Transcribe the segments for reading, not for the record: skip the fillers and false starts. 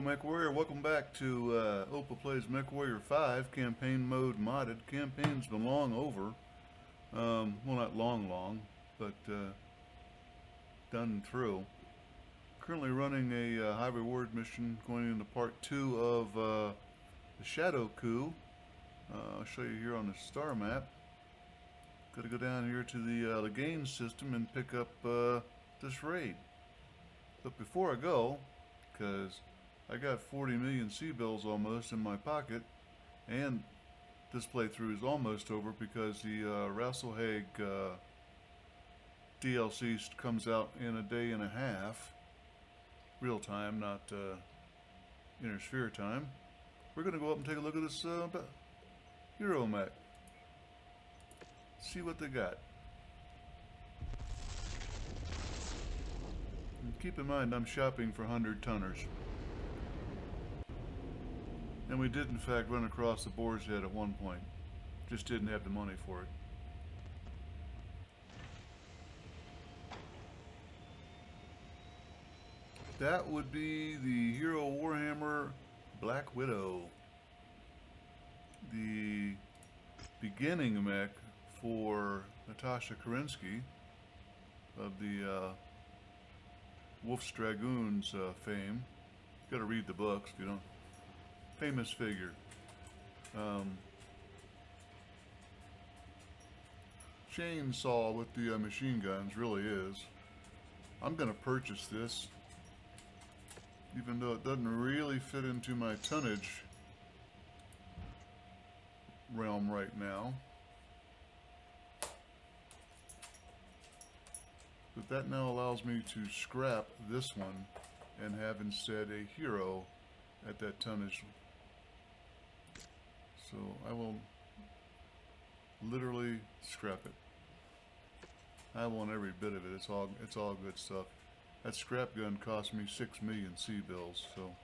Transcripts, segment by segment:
Hello MechWarrior, welcome back to Opal Plays MechWarrior 5 Campaign Mode Modded. Campaign's been long over. Well, not long, but done and through. Currently running a high reward mission going into part 2 of the Shadow Coup. I'll show you here on the star map. Got to go down here to the gain system and pick up this raid. But before I go, because I got 40 million C-bills almost in my pocket, and this playthrough is almost over because the Rasselhag DLC comes out in a day and a half, real time, not Intersphere time. We're going to go up and take a look at this Hero Mech. See what they got. And keep in mind, I'm shopping for 100-tonners. And we did, in fact, run across the Boar's Head at one point. Just didn't have the money for it. That would be the Hero Warhammer Black Widow. The beginning mech for Natasha Kerensky of the Wolf's Dragoons fame. Got to read the books if you don't. Famous figure. Chainsaw with the machine guns really is. I'm going to purchase this, even though it doesn't really fit into my tonnage realm right now. But that now allows me to scrap this one and have instead a hero at that tonnage. So I will literally scrap it. I want every bit of it. It's all good stuff. That scrap gun cost me 6 million C-bills, so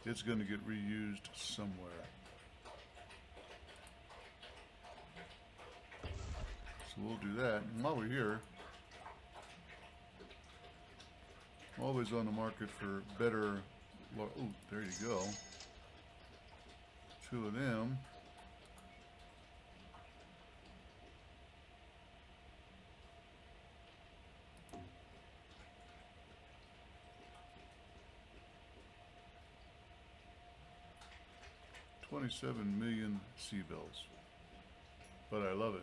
it's going to get reused somewhere. So we'll do that. And while we're here, I'm always on the market for better. Oh, there you go. 2 of them. $27 million C-bills. But I love it.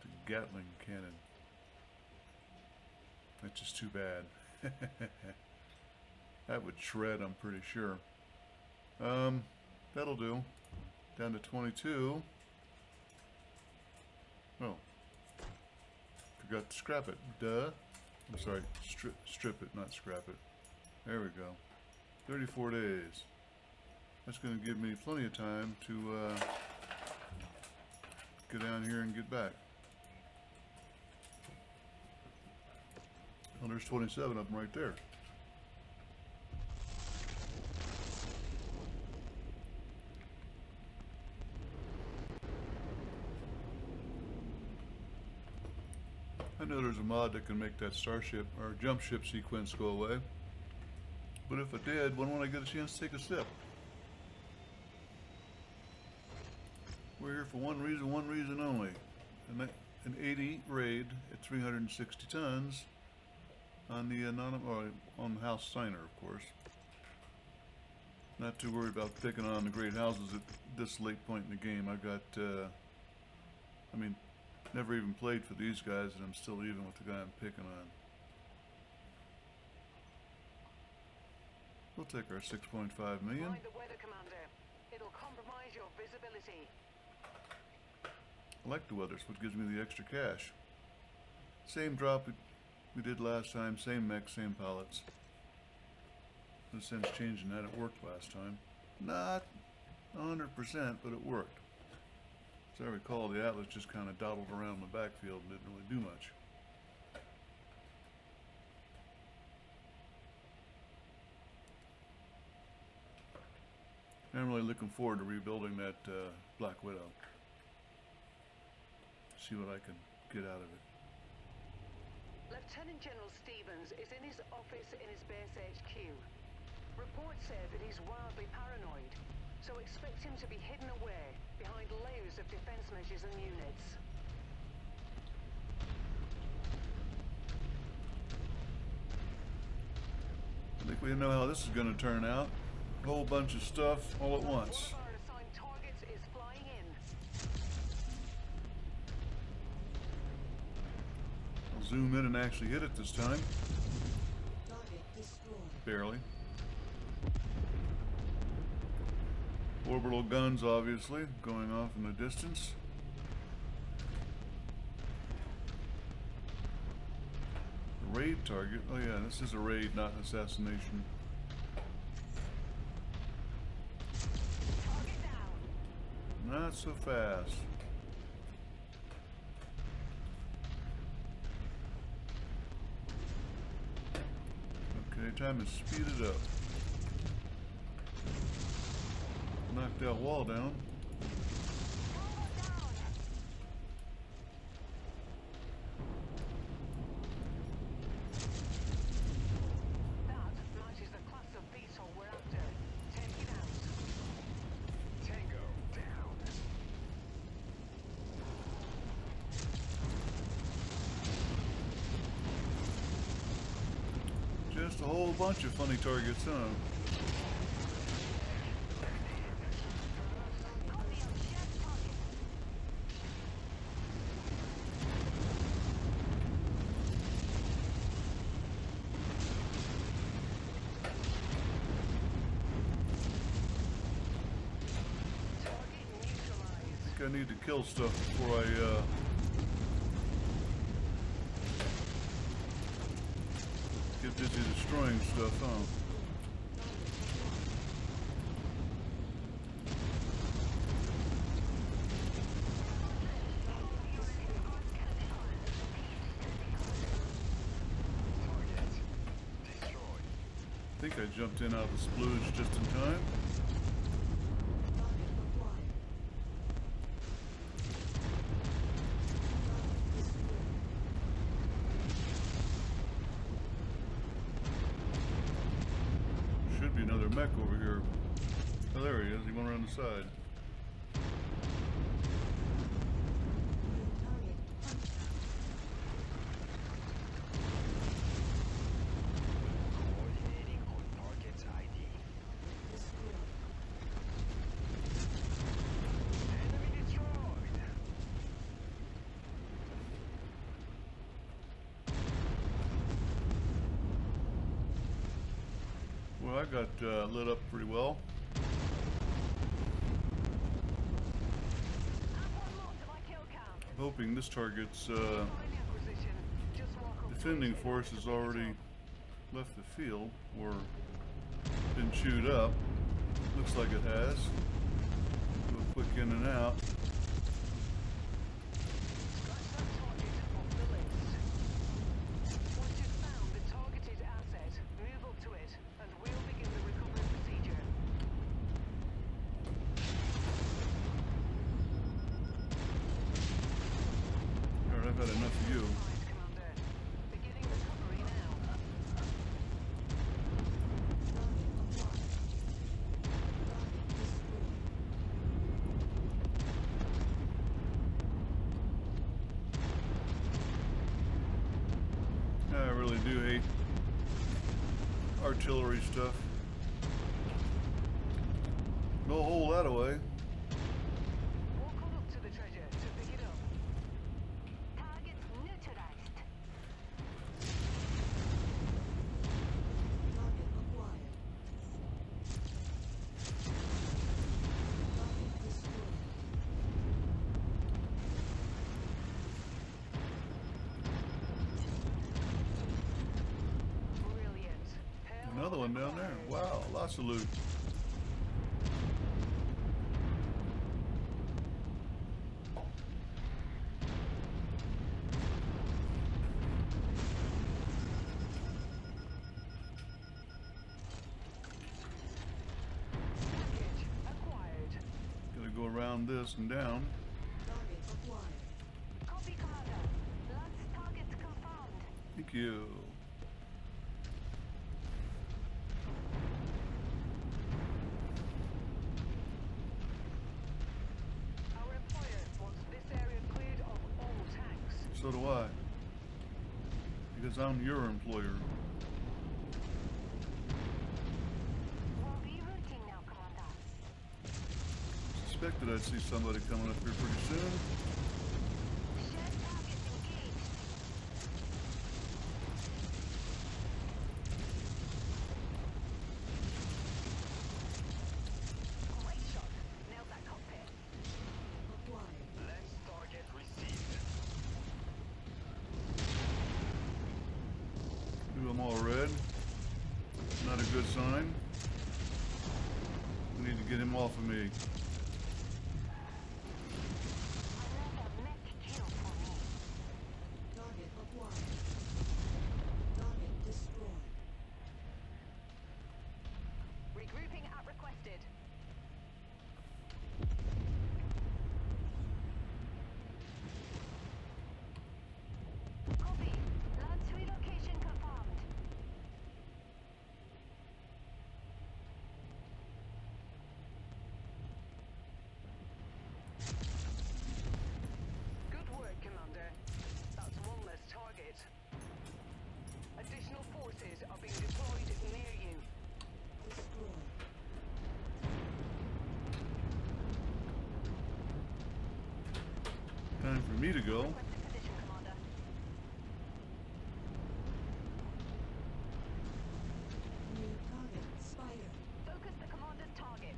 The Gatling cannon. That's just too bad. That would shred, I'm pretty sure. That'll do. Down to 22. Oh. Forgot to scrap it. Duh. I'm sorry. Strip it, not scrap it. There we go. 34 days. That's going to give me plenty of time to go down here and get back. Well, there's 27 of them right there. I know there's a mod that can make that starship or jump ship sequence go away. But if it did, when would I get a chance to take a sip? We're here for one reason only. An 80 raid at 360 tons on the on House Steiner, of course. Not too worried about picking on the great houses at this late point in the game. I've got, I mean, never even played for these guys, and I'm still even with the guy I'm picking on. We'll take our 6.5 million. Mind the weather, Commander. It'll compromise your visibility. I like the weather, so it gives me the extra cash. Same drop we did last time, same mech, same pilots. No sense changing that, it worked last time. Not 100%, but it worked. As I recall, the Atlas just kind of dawdled around the backfield and didn't really do much. I'm really looking forward to rebuilding that Black Widow. See what I can get out of it. Lieutenant General Stevens is in his office in his base HQ. Reports say that he's wildly paranoid, so expect him to be hidden away behind layers of defense measures and units. I think we know how this is going to turn out. A whole bunch of stuff all at once. One of our assigned targets is flying in. I'll zoom in and actually hit it this time. Barely. Orbital guns, obviously, going off in the distance. The raid target. Oh yeah, this is a raid, not an assassination. Target down. Not so fast. Okay, time to speed it up. Knocked that wall down. That matches the class of beetle we're after. Take it out. Tango down. Just a whole bunch of funny targets, huh? I need to kill stuff before I get busy destroying stuff, huh? I think I jumped in out of the splooge just in time. Another mech over here. Oh, there he is. He went around the side. Coordinating on target's ID. Enemy destroyed. Well, I got lit up pretty well. I'm hoping this target's defending force has already left the field or been chewed up. Looks like it has. Do a quick in and out. I've had enough of you. I really do hate artillery stuff. No hole that away. Another one down there. Wow, lots of loot. Gotta go around this and down. Thank you. Our employer wants this area cleared of all tanks. So do I. Because I'm your employer. We'll be routing now, Commander. Suspected I'd see somebody coming up here pretty soon. Shared targets engaged. Great shot. Nailed that cockpit. Lens target received. Do them all red. Not a good sign. We need to get him off of me. Another mech kill for me. Target acquired. Target destroyed. Regrouping at requested. Copy. Launch relocation confirmed. Good work, Commander. That's one less target. Additional forces are being deployed near you. Destroyed. Time for me to go. Requested position, Commander. New target Spider. Focus the commander's target.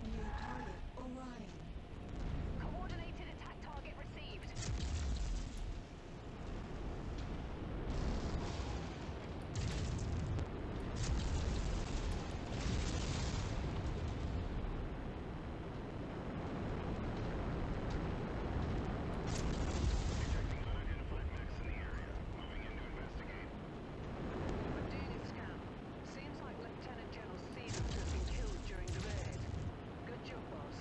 New target Orion. Coordinated attack target received. Detecting unidentified mechs in the area. Moving in to investigate. I'm doing a scan. Seems like Lieutenant General Stevens has been killed during the raid. Good job, boss.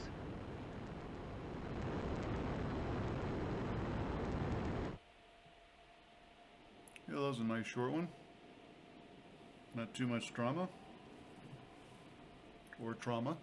Yeah, that was a nice short one. Not too much drama. Or trauma.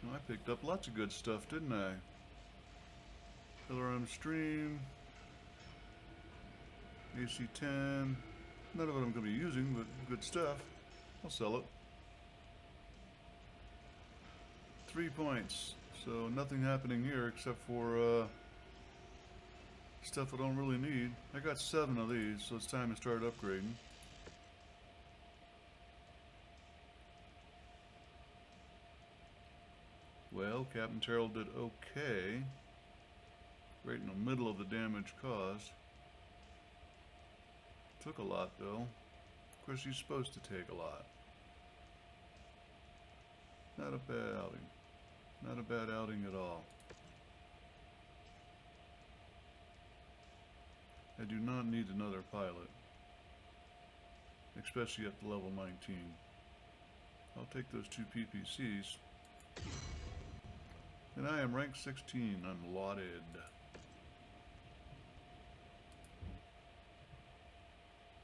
Well, I picked up lots of good stuff, didn't I? LRM stream, AC-10. None of it I'm going to be using, but good stuff. I'll sell it. 3 points. So nothing happening here except for stuff I don't really need. I got 7 of these, so it's time to start upgrading. Well, Captain Terrell did okay. Right in the middle of the damage caused. Took a lot, though. Of course, he's supposed to take a lot. Not a bad outing. Not a bad outing at all. I do not need another pilot. Especially at the level 19. I'll take those 2 PPCs. And I am rank 16, unlauded.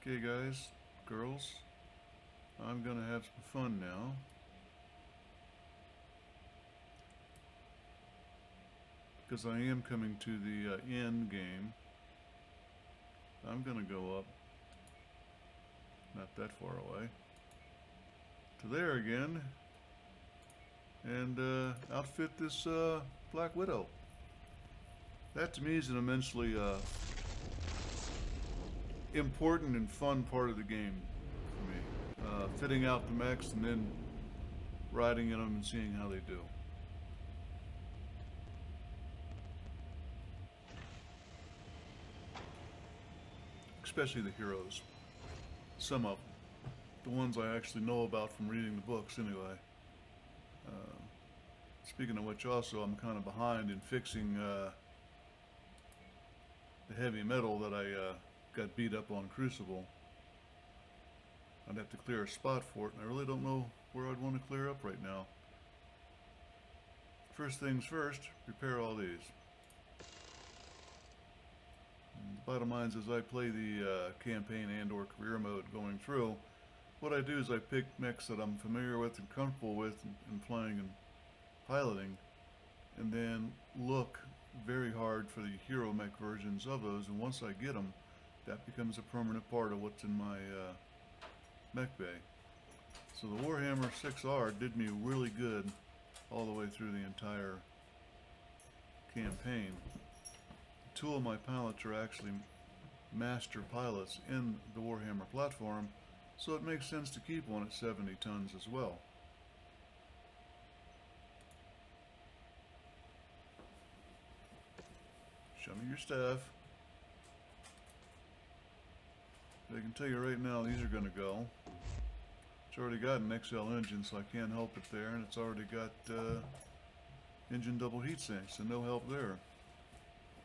Okay guys, girls, I'm gonna have some fun now. Because I am coming to the end game. I'm gonna go up, not that far away, to there again, and outfit this Black Widow. That to me is an immensely important and fun part of the game for me. Fitting out the mechs and then riding in them and seeing how they do. Especially the heroes. Some of them. the ones I actually know about from reading the books anyway. Speaking of which, also, I'm kind of behind in fixing the heavy metal that I got beat up on Crucible. I'd have to clear a spot for it, and I really don't know where I'd want to clear up right now. First things first, repair all these. And the bottom line is, as I play the campaign and or career mode going through, what I do is I pick mechs that I'm familiar with and comfortable with in playing and piloting, and then look very hard for the hero mech versions of those, and once I get them, that becomes a permanent part of what's in my mech bay. So the Warhammer 6R did me really good all the way through the entire campaign. Two of my pilots are actually master pilots in the Warhammer platform, so it makes sense to keep one at 70 tons as well. Show me your stuff. I can tell you right now, these are going to go. It's already got an XL engine, so I can't help it there, and it's already got engine double heat sinks, so no help there.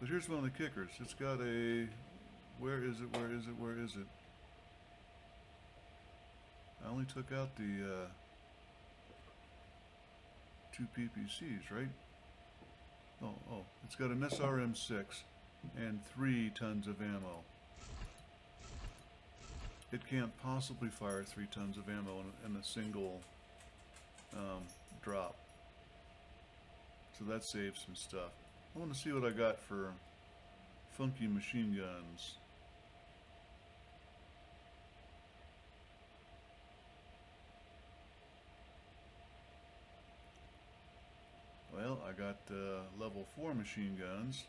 But here's one of the kickers. It's got a... Where is it? Where is it? Where is it? I only took out the 2 PPCs, right? Oh, it's got an SRM-6 and 3 tons of ammo. It can't possibly fire 3 tons of ammo in a single drop. So that saves some stuff. I want to see what I got for funky machine guns. Well, I got level 4 machine guns.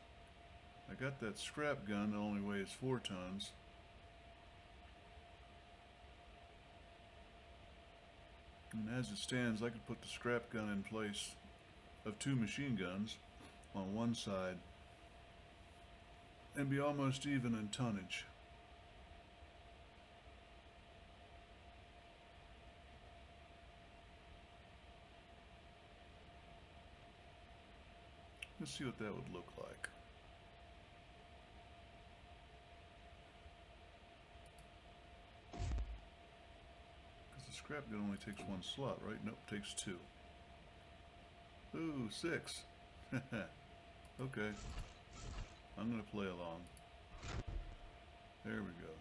I got that scrap gun that only weighs 4 tons. And as it stands, I could put the scrap gun in place of 2 machine guns on one side and be almost even in tonnage. Let's see what that would look like. Because the scrap gun only takes 1 slot, right? Nope, takes 2. Ooh, 6. Okay. I'm going to play along. There we go.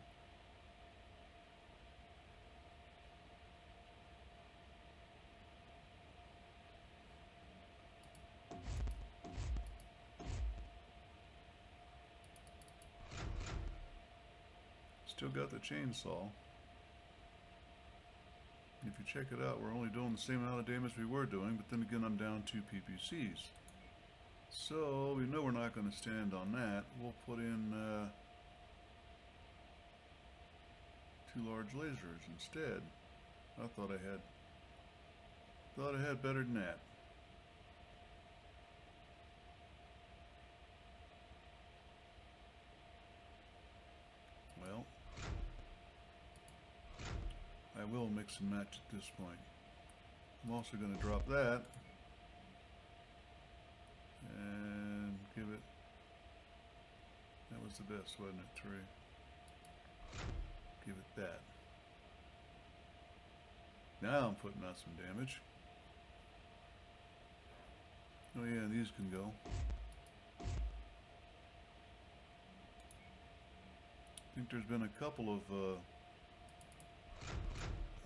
Still got the chainsaw. If you check it out, we're only doing the same amount of damage we were doing, but then again I'm down 2 PPCs. So we know we're not going to stand on that. We'll put in 2 large lasers instead. I thought I had better than that. Well, I will mix and match at this point. I'm also going to drop that and give it, that was the best, wasn't it? 3. Give it that. Now I'm putting out some damage. Oh yeah, these can go. I think there's been a couple of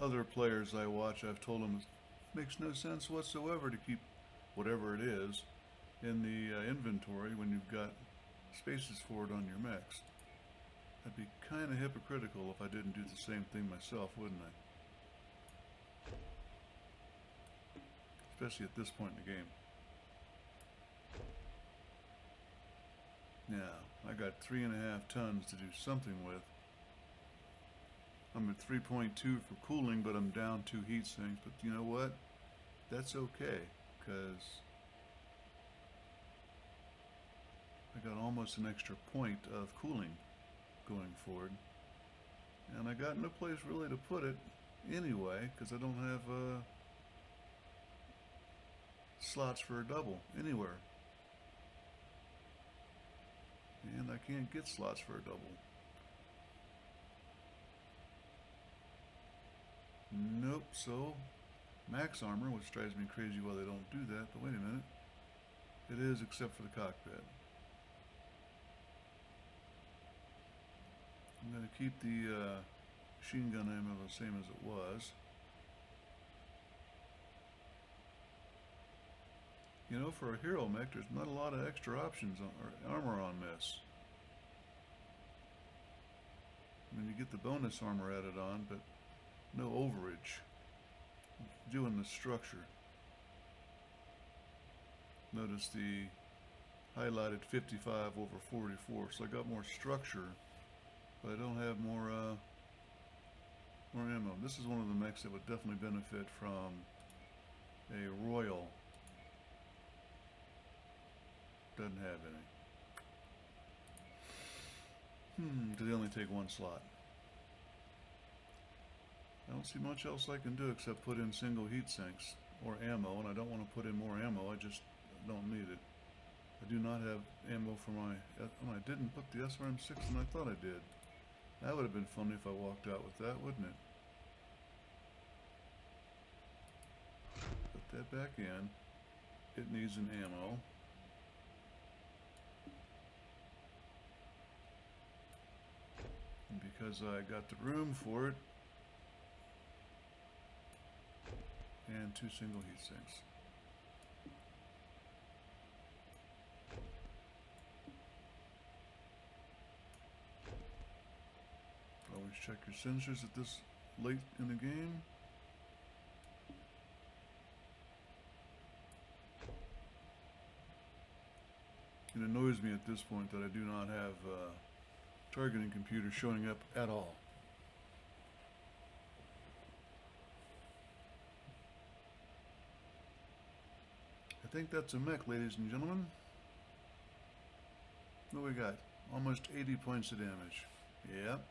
other players I watch, I've told them it makes no sense whatsoever to keep whatever it is in the inventory when you've got spaces for it on your mechs. I'd be kind of hypocritical if I didn't do the same thing myself, wouldn't I? Especially at this point in the game. Now, I got 3.5 tons to do something with. I'm at 3.2 for cooling, but I'm down 2 heat sinks. But you know what? That's okay, because I got almost an extra point of cooling going forward. And I got no place really to put it anyway, because I don't have slots for a double anywhere. And I can't get slots for a double. Nope, so max armor, which drives me crazy why they don't do that, but wait a minute. It is, except for the cockpit. I'm going to keep the machine gun ammo the same as it was. You know, for a hero mech, there's not a lot of extra options on, or armor on this. I mean, you get the bonus armor added on, but no overage. Doing the structure. Notice the highlighted 55 over 44, so I got more structure, but I don't have more ammo. This is one of the mechs that would definitely benefit from a royal. Doesn't have any. Do they only take one slot? I don't see much else I can do except put in single heat sinks or ammo, and I don't want to put in more ammo, I just don't need it. I do not have ammo for my... I didn't put the SRM-6 in, I thought I did. That would have been funny if I walked out with that, wouldn't it? Put that back in. It needs an ammo. And because I got the room for it, and 2 single heat sinks. Always check your sensors at this late in the game. It annoys me at this point that I do not have targeting computer showing up at all. I think that's a mech, ladies and gentlemen. What we got? Almost 80 points of damage. Yep.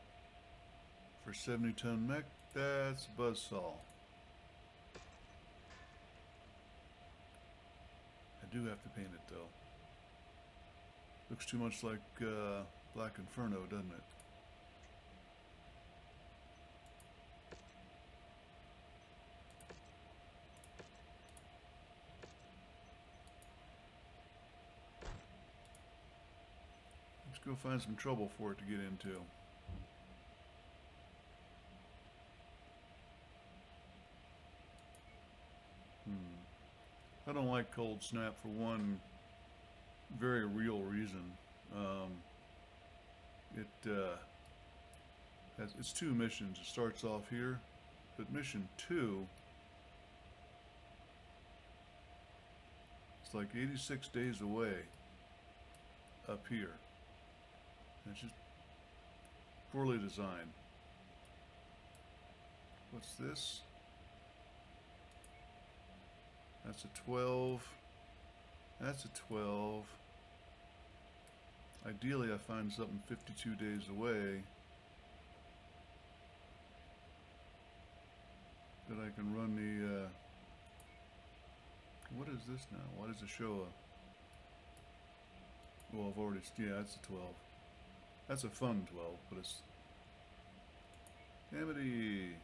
For 70-ton mech, that's buzzsaw. I do have to paint it though. Looks too much like Black Inferno, doesn't it? Let's go find some trouble for it to get into. I don't like Cold Snap for one very real reason. It's 2 missions. It starts off here, but mission 2, it's like 86 days away up here. And it's just poorly designed. What's this? That's a 12. That's a 12. Ideally, I find something 52 days away that I can run the, what is this now? Why does it show a, well, I've already, yeah, that's a 12. That's a fun 12, but it's, Amity,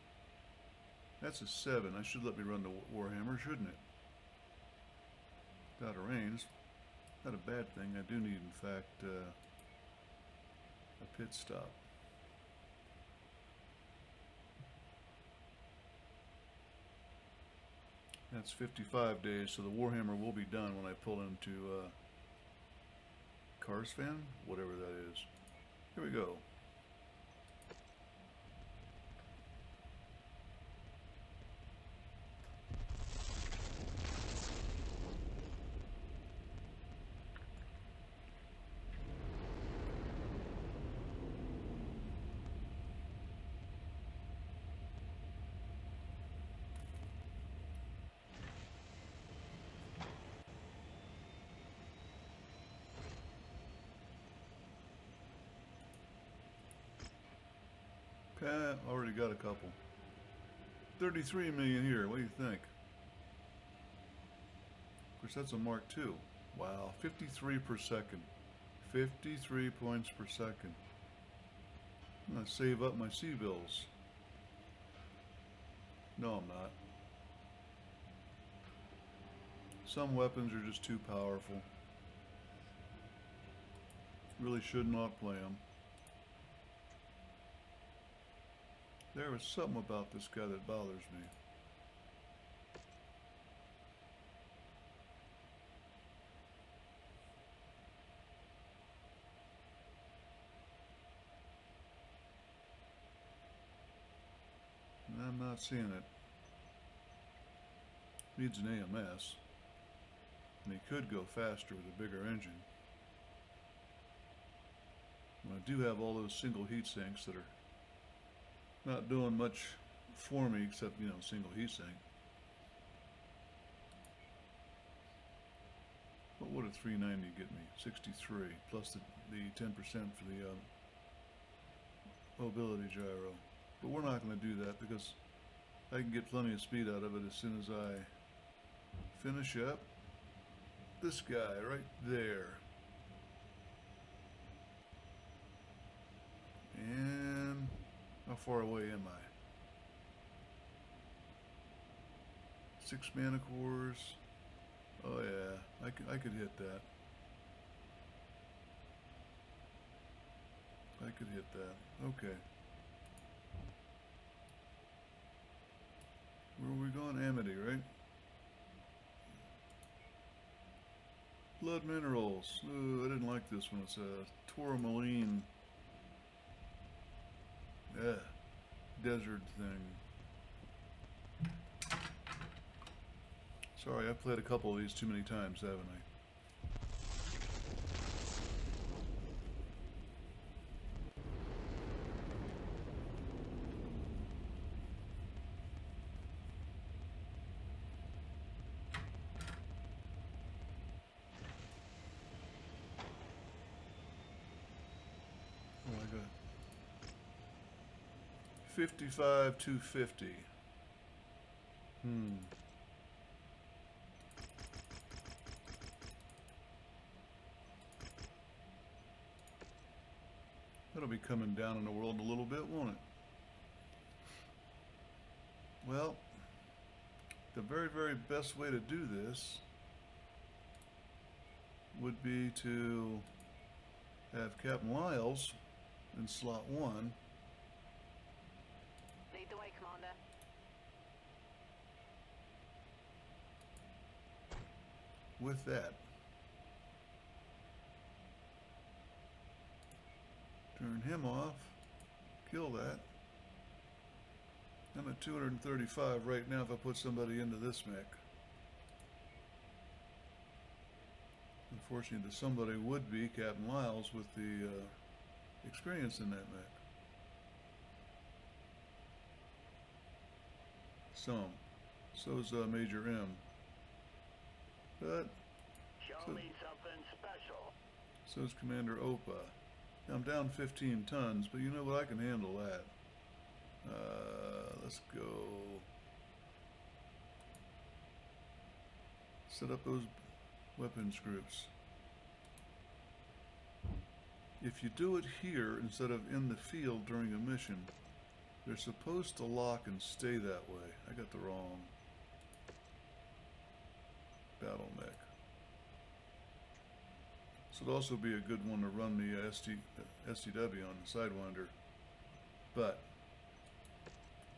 that's a 7. I should let me run the Warhammer, shouldn't it? Out of range. Not a bad thing. I do need, in fact, a pit stop. That's 55 days, so the Warhammer will be done when I pull into Carsfan, whatever that is. Here we go. Okay, already got a couple. 33 million here. What do you think? Of course, that's a Mark II. Wow, 53 per second. 53 points per second. I'm gonna save up my C-bills. No, I'm not. Some weapons are just too powerful. Really should not play them. There is something about this guy that bothers me. And I'm not seeing it. Needs an AMS. And he could go faster with a bigger engine. And I do have all those single heat sinks that are not doing much for me except, you know, single heat sink. What would a 390 get me? 63 plus the 10% for the mobility gyro. But we're not going to do that because I can get plenty of speed out of it as soon as I finish up this guy right there. And how far away am I? 6 mana cores. Oh yeah, I could hit that. I could hit that. Okay. Where are we going? Amity, right? Blood minerals. Ooh, I didn't like this one. It's a tourmaline. Yeah, desert thing. Sorry, I've played a couple of these too many times, haven't I? Oh my God. 55 250. That'll be coming down in the world a little bit, won't it? Well, the very, very best way to do this would be to have Captain Lyles in slot 1. Lead the way, Commander. With that. Turn him off. Kill that. I'm at 235 right now if I put somebody into this mech. Unfortunately, the somebody would be Captain Lyles with the experience in that mech. So's Major M. But Show me something special. so's Commander Opa. I'm down 15 tons, but you know what? I can handle that. Let's go. Set up those weapons groups. If you do it here instead of in the field during a mission, they're supposed to lock and stay that way. I got the wrong battle mech. This would also be a good one to run the STW on the Sidewinder, but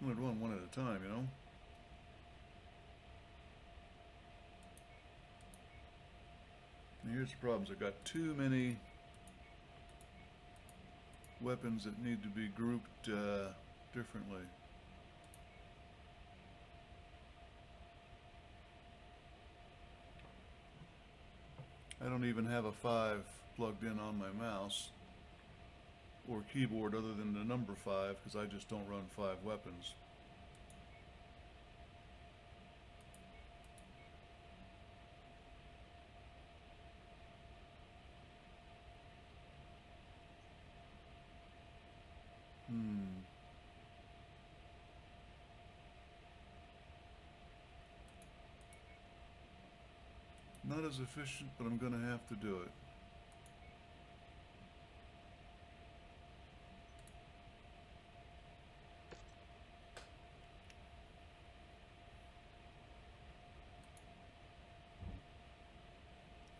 I'm going to run one at a time, you know? And here's the problems. I've got too many weapons that need to be grouped differently. I don't even have a 5 plugged in on my mouse or keyboard other than the number 5 because I just don't run 5 weapons. Not as efficient, but I'm gonna have to do it.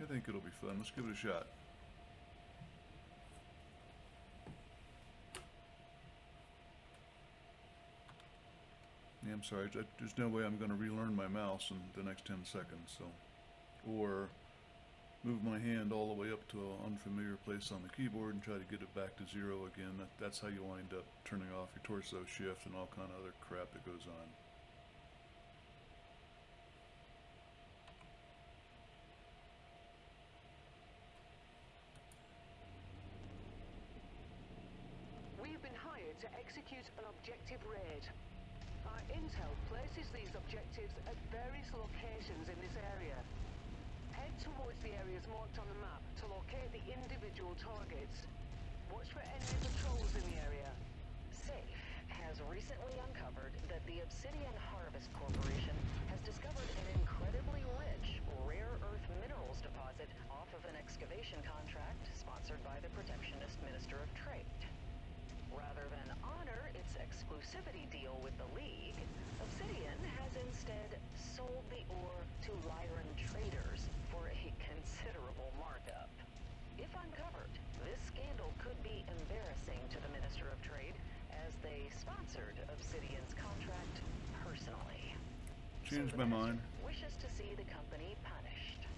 I think it'll be fun. Let's give it a shot. Yeah, I'm sorry. There's no way I'm going to relearn my mouse in the next 10 seconds, so. Or move my hand all the way up to an unfamiliar place on the keyboard and try to get it back to 0 again. That's how you wind up turning off your torso shift and all kind of other crap that goes on. We've been hired to execute an objective raid. Our intel places these objectives at various locations in this area. Head towards the areas marked on the map to locate the individual targets. Watch for enemy patrols in the area. SAFE has recently uncovered that the Obsidian Harvest Corporation has discovered an incredibly rich rare earth minerals deposit off of an excavation contract sponsored by the protectionist Minister of Trade. Rather than honor its exclusivity deal with the League, Obsidian has instead sold the ore to Lyran traders for a considerable markup. If uncovered, this scandal could be embarrassing to the Minister of Trade, as they sponsored Obsidian's contract personally. Changed So my the mind. minister wishes to see the company punished.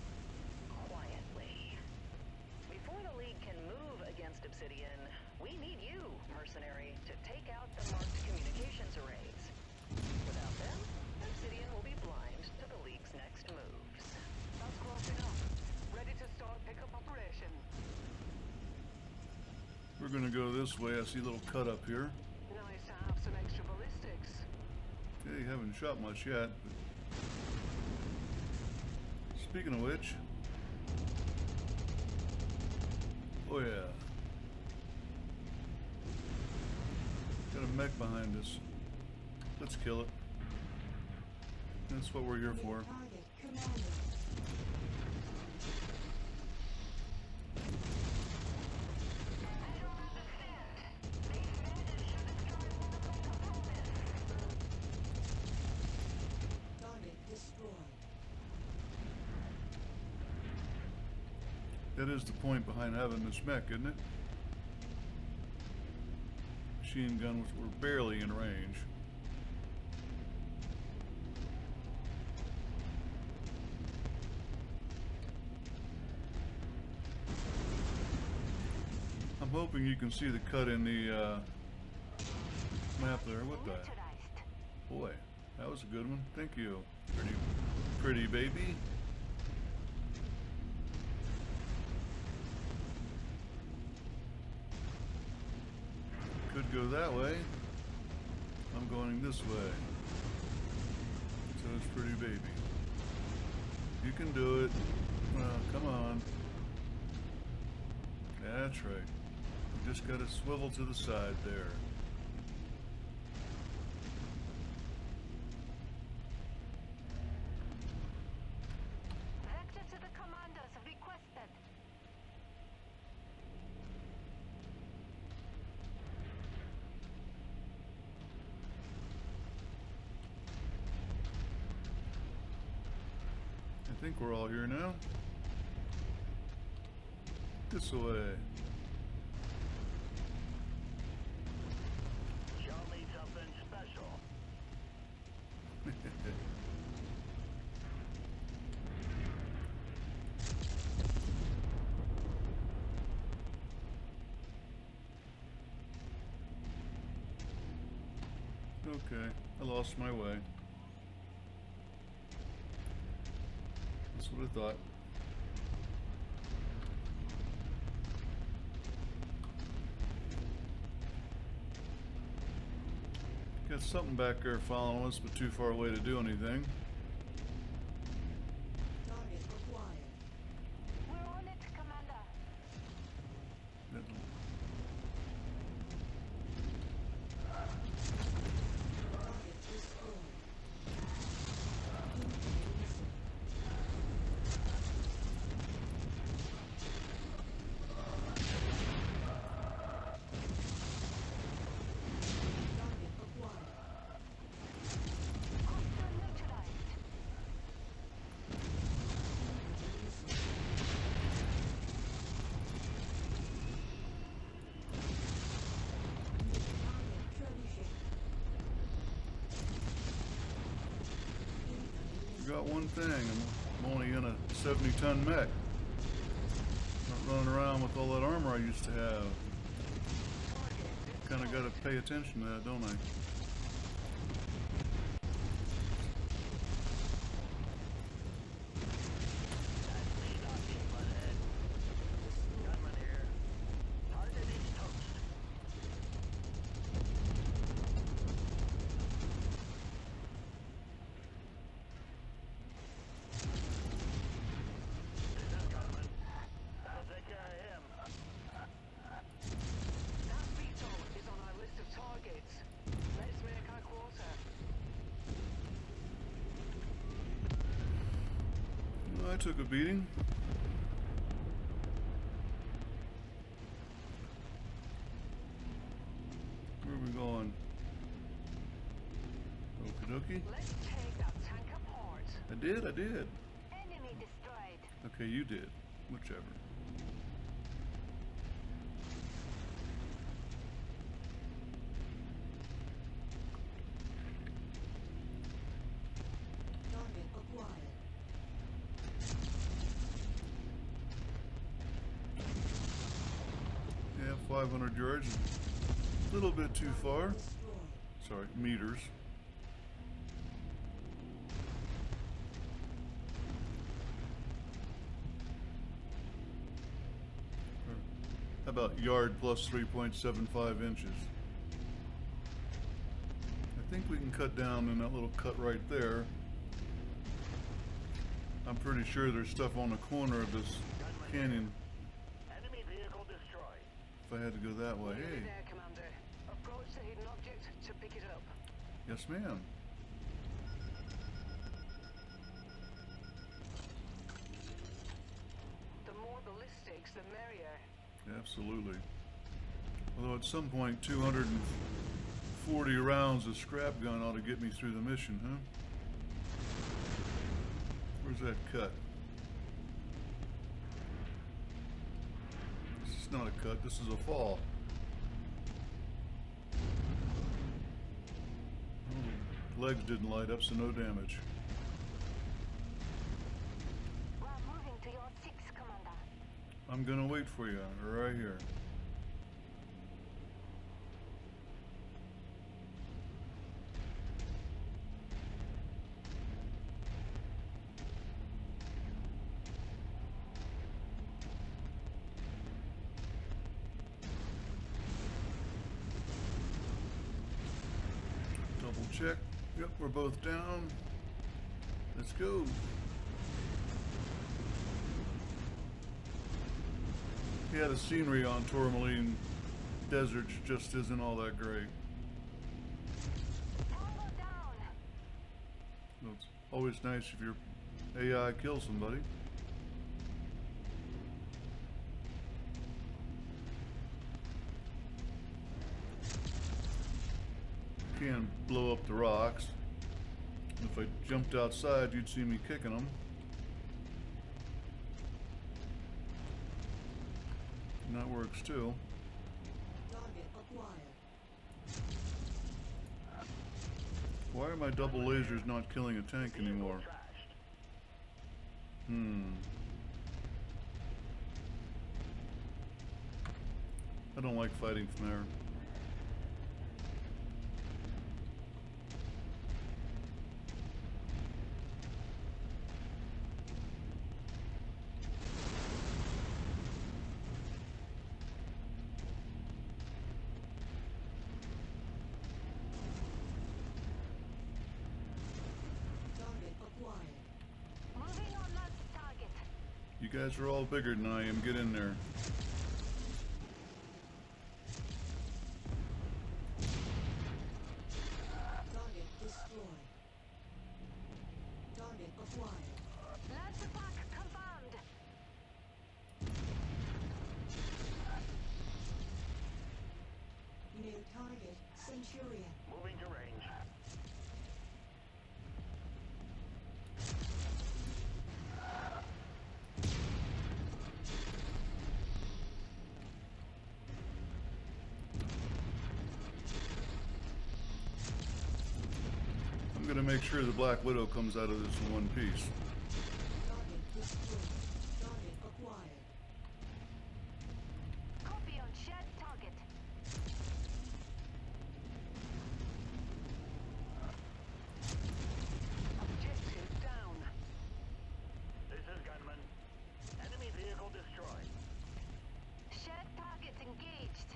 Quietly. Before the League can move against Obsidian, we need you, mercenary, to take out the marked communications arrays. Without them, Obsidian will be blind to the League's next moves. That's close enough. Ready to start pickup operation. We're going to go this way. I see a little cut up here. Nice to have some extra ballistics. Okay, you haven't shot much yet. But speaking of which, oh yeah, got a mech behind us. Let's kill it. That's what we're here for. Target commanded. Target destroyed. That is the point behind having this mech, isn't it? Machine gun, which we're barely in range. I'm hoping you can see the cut in the map there. What the? Boy, that was a good one. Thank you. Pretty baby. Could go that way. I'm going this way. So it's pretty baby. You can do it. Well, come on. That's right. You just gotta swivel to the side there. Vector to the commanders requested. I think we're all here now. This way. Show me something special. Okay, I lost my way. That's what I thought. Got something back there following us, but too far away to do anything. Target acquired. We're on it, Commander. Target destroyed. forgot one thing. I'm only in a 70-ton mech. Not running around with all that armor I used to have. Kind of got to pay attention to that, don't I? I took a beating. Where are we going? Okie dokie. Let's take that tank apart. I did. Enemy destroyed. Okay, you did. Whichever. Target acquired. Yeah, 500 yards. A little bit too far. Destroyed. Sorry, meters. How about yard plus 3.75 inches? I think we can cut down in that little cut right there. I'm pretty sure there's stuff on the corner of this canyon. Enemy vehicle destroyed. If I had to go that way. Nearly Hey, there, Commander. Approach the hidden object to pick it up. yes ma'am. The more ballistics, the merrier. Absolutely. Although at some point 240 rounds of scrap gun ought to get me through the mission, huh? Where's that cut? This is not a cut, this is a fall. Oh, legs didn't light up, so no damage. We're moving to your 6, Commander. I'm gonna wait for you, right here. Double check. Yep, we're both down. Let's go. Yeah, the scenery on Tourmaline Desert just isn't all that great. Tango down. It's always nice if your AI kills somebody. Can blow up the rocks. If I jumped outside, you'd see me kicking them. And that works too. Target acquired. Why are my double lasers not killing a tank anymore? I don't like fighting from there. Target acquired. Moving on that target. You guys are all bigger than I am. Get in there. Target destroyed. Target acquired. Lance attack confirmed. New target Centurion. Moving to range. I'm gonna make sure the Black Widow comes out of this in one piece. Target destroyed. Target acquired. Copy on shared target. Objective down. This is gunman. Enemy vehicle destroyed. Shared target engaged.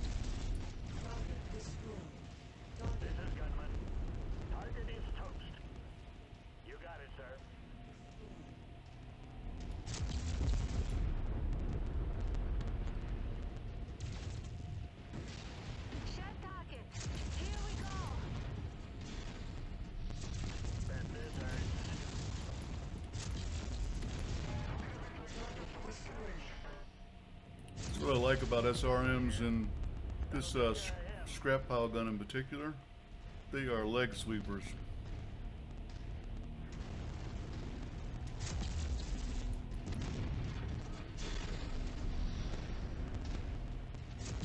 Target destroyed. Target This is gunman. Target is toast. You got it, sir. Shared target. Here we go. Bet this hurts. That's what I like about SRMs and this scrap pile gun in particular. They are leg sweepers.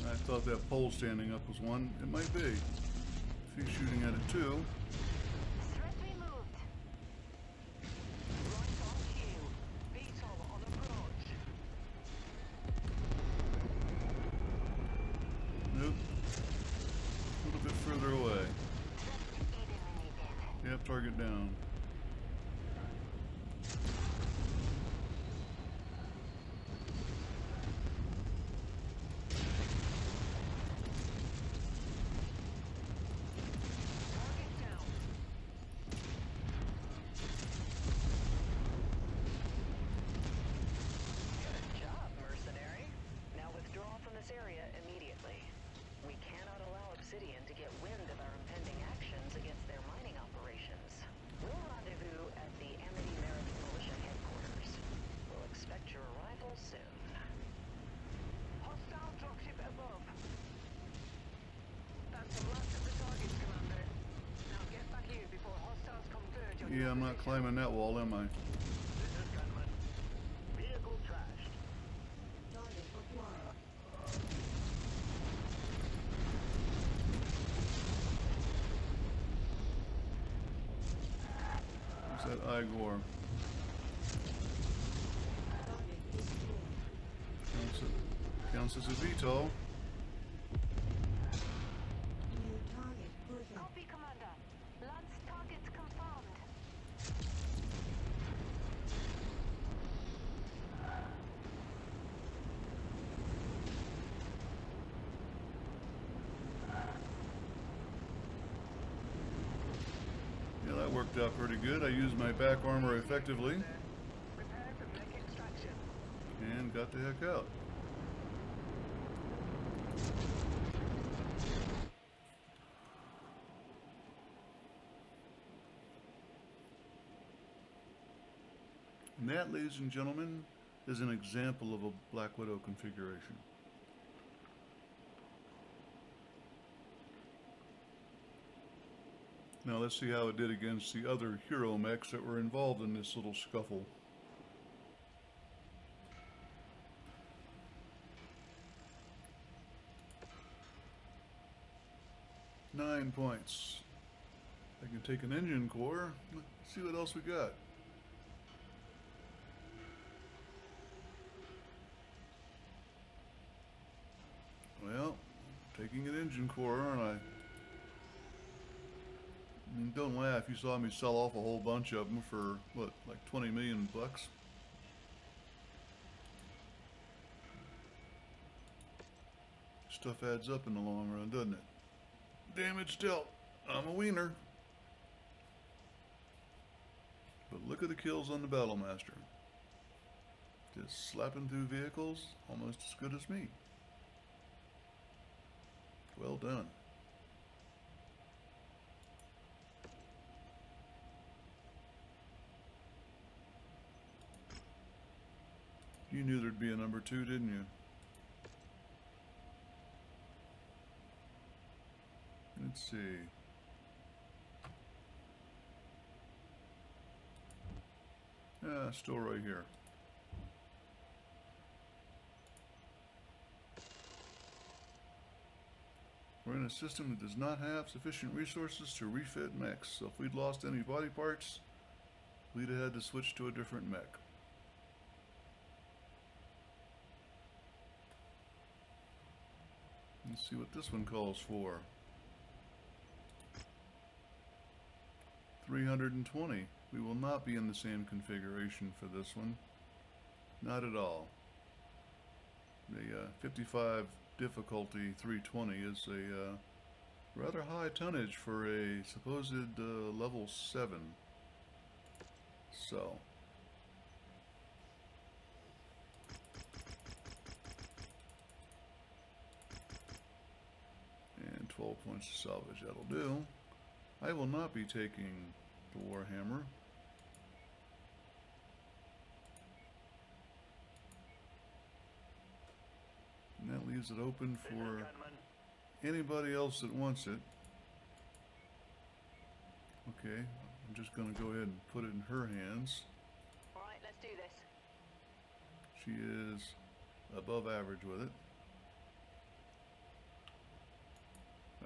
I thought that pole standing up was one. It might be. If he's shooting at it too. Threat removed. Right on cue. VTOL on approach. Nope. A little bit further away. Threat eliminated. Yep, target down. Target down. Good job, mercenary. Now withdraw from this area immediately. We cannot allow Obsidian to get wind of our impending actions against their mining operations. We'll rendezvous at the Amity Merit Militia headquarters. We'll expect your arrival soon. Hostile dropship above. That's the last of the targets, Commander. Now get back here before hostiles converge on Yeah, your I'm not position. climbing that wall, am I? This is gunman. Vehicle trashed. target acquired. What's that Igor? Target destroyed. Counts as a VTOL. New target perfect. Copy, Commander. Lance target confirmed. Yeah, that worked out pretty good. I used my back armor effectively Prepare for mech extraction. and got the heck out. And that, ladies and gentlemen, is an example of a Black Widow configuration. Now let's see how it did against the other hero mechs that were involved in this little scuffle. Nine points. I can take an engine core. Let's see what else we got. Well, taking an engine core, aren't I? I mean, don't laugh. You saw me sell off a whole bunch of them for, what, like 20 million bucks? Stuff adds up in the long run, doesn't it? Damage dealt. I'm a wiener. But look at the kills on the Battlemaster. Just slapping through vehicles, almost as good as me. Well done. You knew there'd be a number 2, didn't you? Let's see. Yeah, still right here. We're in a system that does not have sufficient resources to refit mechs, so if we'd lost any body parts, we'd have had to switch to a different mech. Let's see what this one calls for. 320. We will not be in the same configuration for this one. Not at all. The 55 difficulty 320 is a rather high tonnage for a supposed level 7. So. And 12 points to salvage, that'll do. I will not be taking the Warhammer. And that leaves it open This is for gunman. anybody else that wants it. Okay, I'm just going to go ahead and put it in her hands. Alright, let's do this. She is above average with it.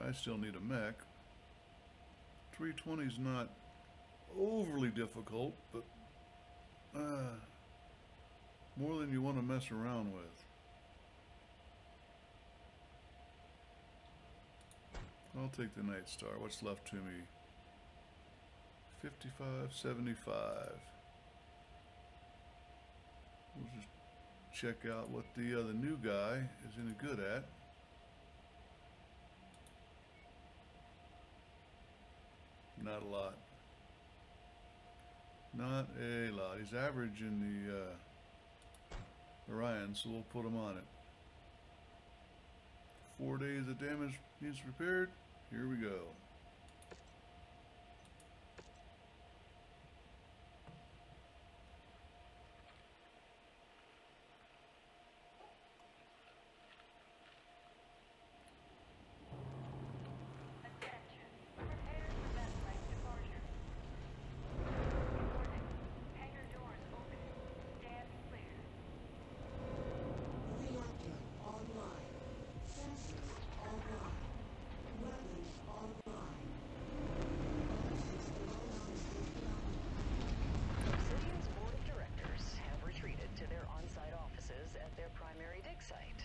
I still need a mech. 320 is not overly difficult, but more than you want to mess around with. I'll take the Night Star. What's left to me? 55, 75. We'll just check out what the new guy is any good at. Not a lot. Not a lot. He's average in the Orion, so we'll put him on it. 4 days of damage needs repaired. Here we go. Attention. Prepare for battlemech departure. Warning. Hangar doors open. Stand clear. Reactor online. Sensors online. Weapons online. All systems online. Obsidian's board of directors have retreated to their on-site offices at their primary dig site.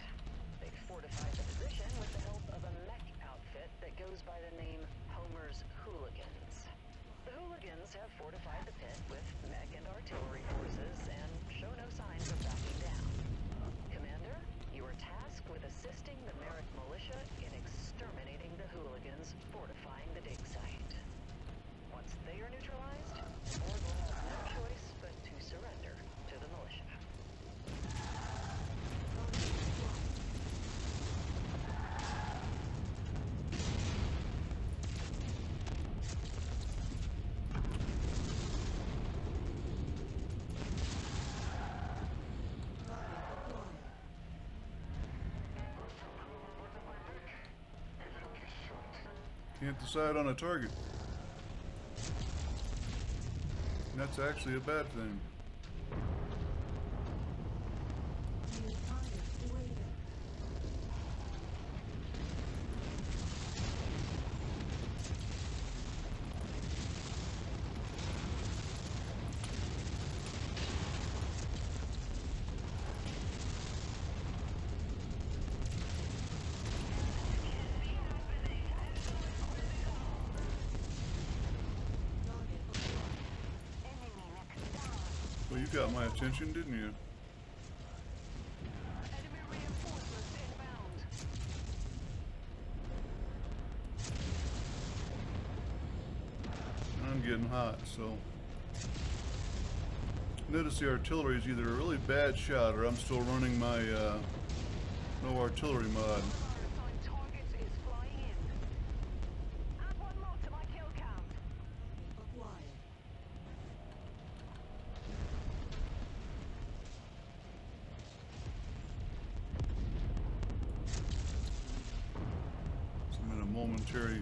They've fortified the position with the help of a mech outfit that goes by the name Homer's Hooligans. The Hooligans have fortified the pit with mech and artillery forces and show no signs of backing down. Commander, you are tasked with assisting the Merrick militia in exterminating the Hooligans fortifying the dig site. Once they are neutralized, the board will have no choice but to surrender to the militia. Can't decide on a target. That's actually a bad thing. New target awaited. Well, you got my attention, didn't you? Enemy reinforcements inbound. I'm getting hot, so. Notice the artillery is either a really bad shot or I'm still running my no artillery mod. Our assigned target is flying in. Add one more to my kill count. Acquired. So I'm in a momentary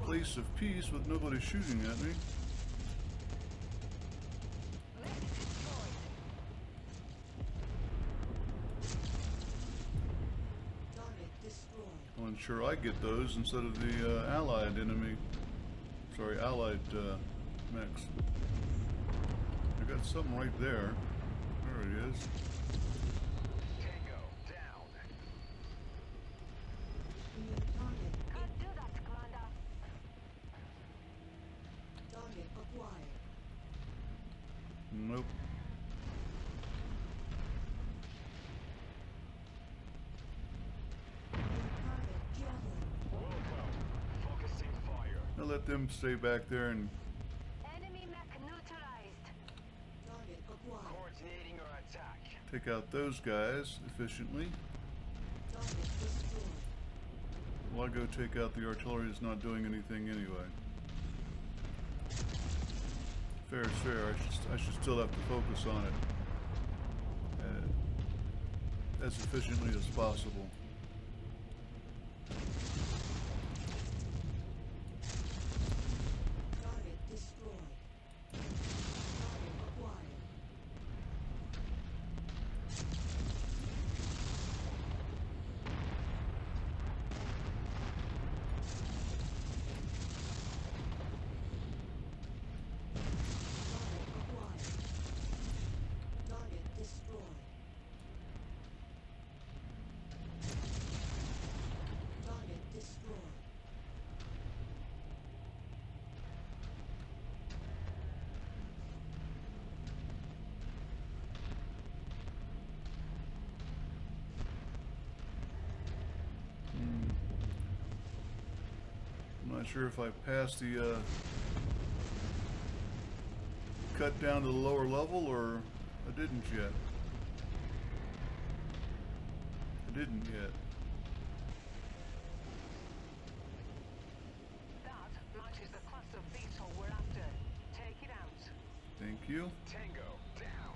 place of peace with nobody shooting at me. Mech Well, ensure I get those instead of the allied enemy. Sorry, allied mechs. I got something right there. There it is. Tango, down. New target. Can't do that, Commander. Target acquired. Nope. New target javelin. Welcome. Focusing fire. I'll let them stay back there and Enemy mech neutralized. Target acquired. Coordinating our attack. take out those guys efficiently. Target destroyed. Well, I'll go take out the artillery. It's not doing anything anyway. Fair is fair. I should still have to focus on it as efficiently as possible. Target destroyed. Target acquired. Target acquired. Target destroyed. Target destroyed. I'm not sure if I passed the cut down to the lower level or I didn't yet. I didn't yet. That matches the class of beetle we're after. Take it out. Thank you. Tango, down.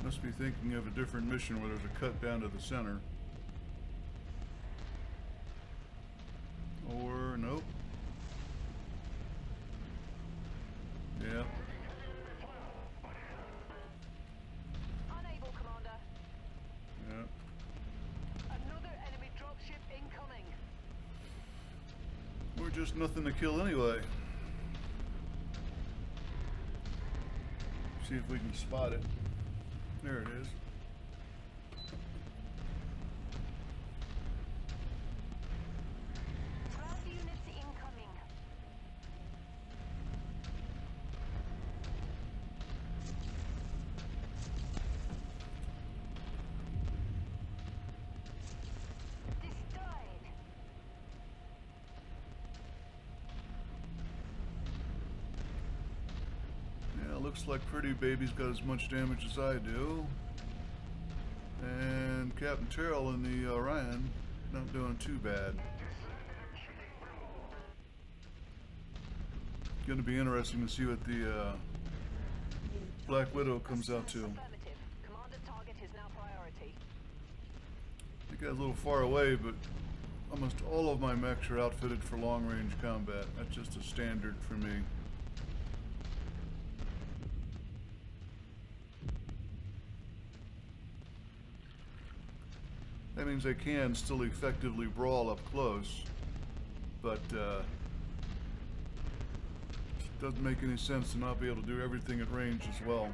Must be thinking of a different mission where there's a cut down to the center. Or nope. Yeah. Unable, Commander. Yeah. Another enemy dropship incoming. We're just nothing to kill anyway. See if we can spot it. There it is. Ground units incoming. Destroyed. Yeah, looks like Pretty Baby's got as much damage as I do. And Captain Terrell in the Orion not doing too bad. Gonna be interesting to see what the Black Widow comes out to. Affirmative. Commander target is now priority. I think that's a little far away, but almost all of my mechs are outfitted for long-range combat. That's just a standard for me. That means I can still effectively brawl up close, but it doesn't make any sense to not be able to do everything at range as well.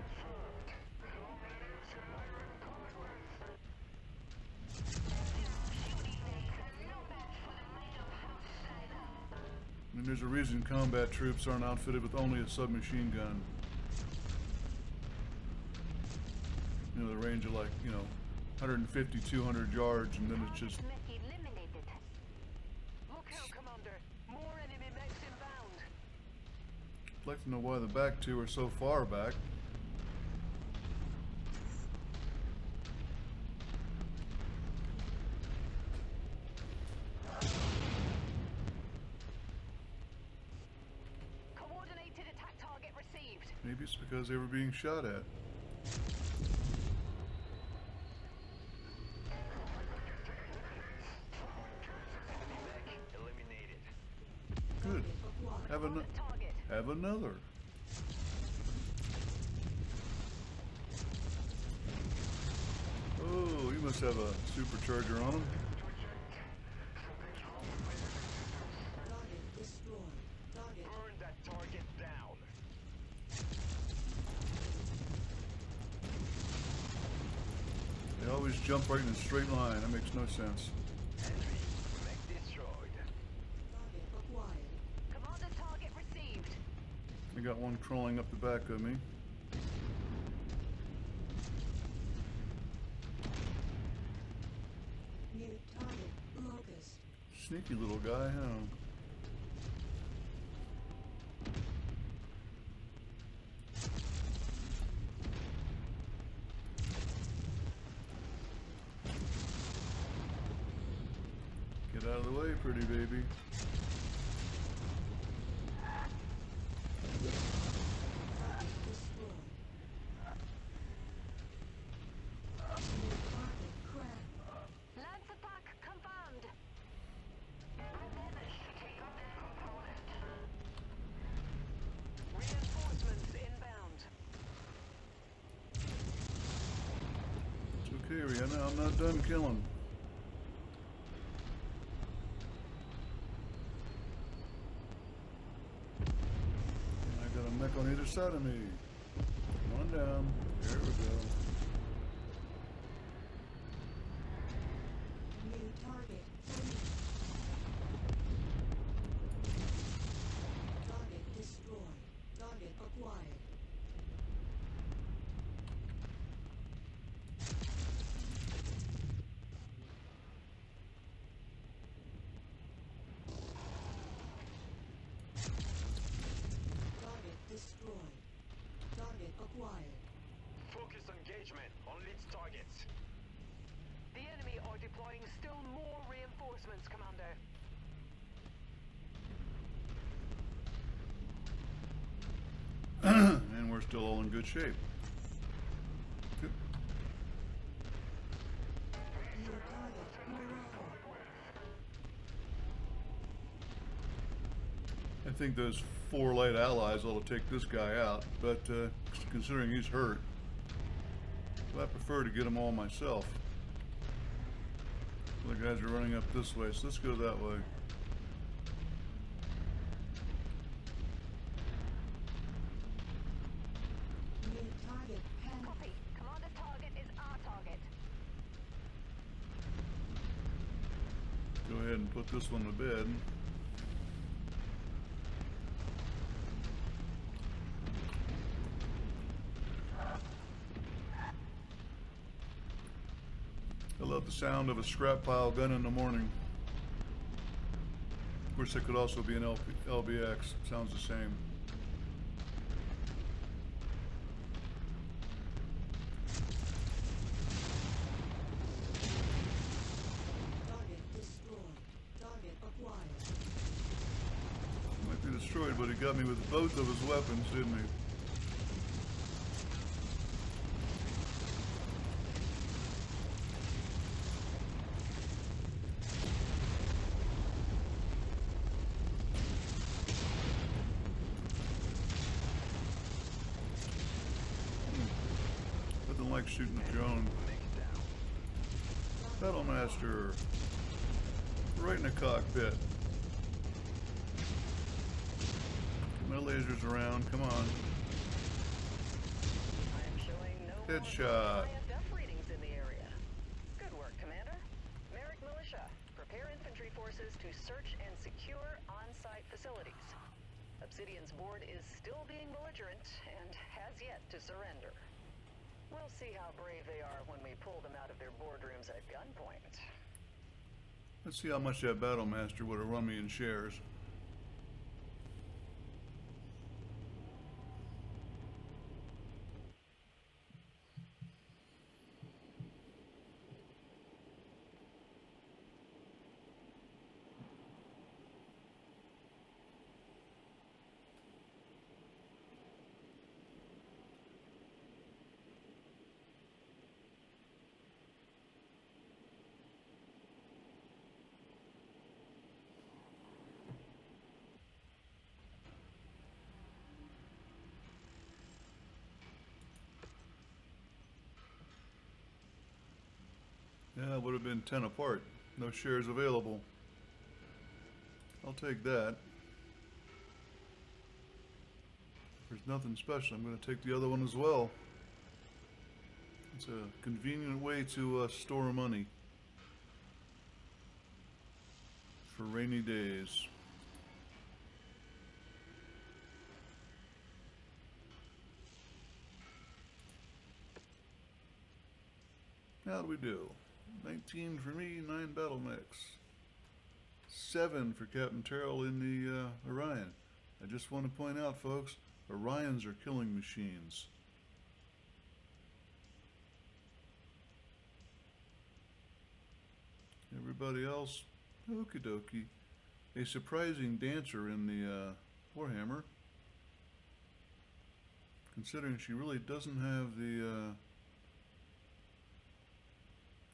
I mean, there's a reason combat troops aren't outfitted with only a submachine gun. You know, the range of like, 150, 200 yards, and then it's just Mech eliminated. Look out, Commander. More enemy mechs inbound. I'd like to know why the back two are so far back. Coordinated attack target received. Maybe it's because they were being shot at. Eliminated. Good. Acquired. Have On the target. have another. must have a supercharger on him. Target destroyed. Target. Burn that target down. They always jump right in a straight line. That makes no sense. Enemy. Mech destroyed. Target acquired. Commander target received. I got one crawling up the back of me. New target locust. Sneaky little guy, huh? Get out of the way, pretty baby. Target destroyed. New target crab. Lance attack confirmed. Reinforcements inbound. It's okay, Rihanna. I'm not done killing. And I got a mech on either side of me. Come on down. There we go. New target free. Target destroyed. Target acquired. Target destroyed. Target acquired. Focus engagement on lead targets. The enemy are deploying still more reinforcements, Commander. And we're still all in good shape. Good. New target Marauder. I think those 4 light allies ought to take this guy out, but considering he's hurt, I prefer to get them all myself. The guys are running up this way, so let's go that way. New target Panther. Copy. Commander target is our target. Go ahead and put this one to bed. I love the sound of a scrap pile gun in the morning. Of course, it could also be an LBX. Sounds the same. Target destroyed. Target acquired. Might be destroyed, but he got me with both of his weapons, didn't he? Nothing like shooting a drone. Battlemaster. Right in the cockpit. My laser's around, come on. I am showing no Headshot. IFF readings in the area. Good work, Commander. Merrick Militia, prepare infantry forces to search and secure on-site facilities. Obsidian's board is still being belligerent and has yet to surrender. We'll see how brave they are when we pull them out of their boardrooms at gunpoint. Let's see how much that Battlemaster would have run me in shares. been 10 apart. No shares available. I'll take that. If there's nothing special, I'm going to take the other one as well. It's a convenient way to store money for rainy days. How do we do? 19 for me, 9 battlemechs. 7 for Captain Terrell in the Orion. I just want to point out, folks, Orions are killing machines. Everybody else, okie dokie. A surprising dancer in the Warhammer. Considering she really doesn't have the...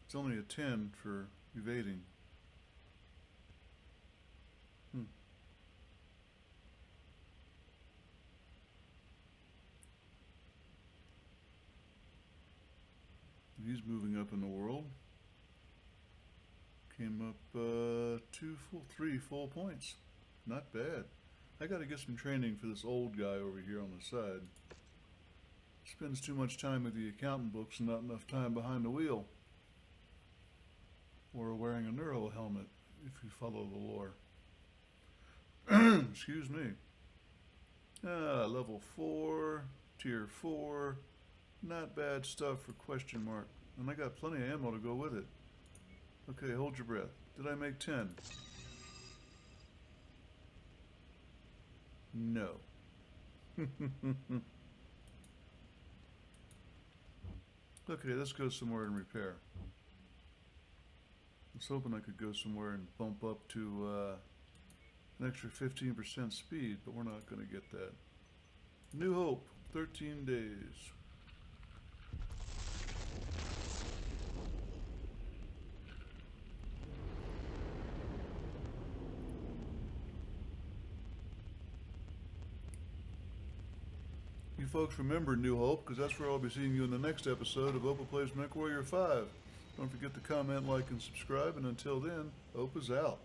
it's only a 10 for evading. He's moving up in the world. Came up 3 full points. Not bad. I gotta get some training for this old guy over here on the side. Spends too much time with the accountant books and not enough time behind the wheel. Or wearing a neuro helmet, if you follow the lore. Excuse me. Level 4, tier 4. Not bad stuff for question mark. And I got plenty of ammo to go with it. Okay, hold your breath. Did I make 10? No. Okay, let's go somewhere and repair. I was hoping I could go somewhere and bump up to an extra 15% speed, but we're not going to get that. New Hope, 13 days. You folks remember New Hope, because that's where I'll be seeing you in the next episode of Opa Plays MechWarrior 5. Don't forget to comment, like, and subscribe, and until then, Hope is out.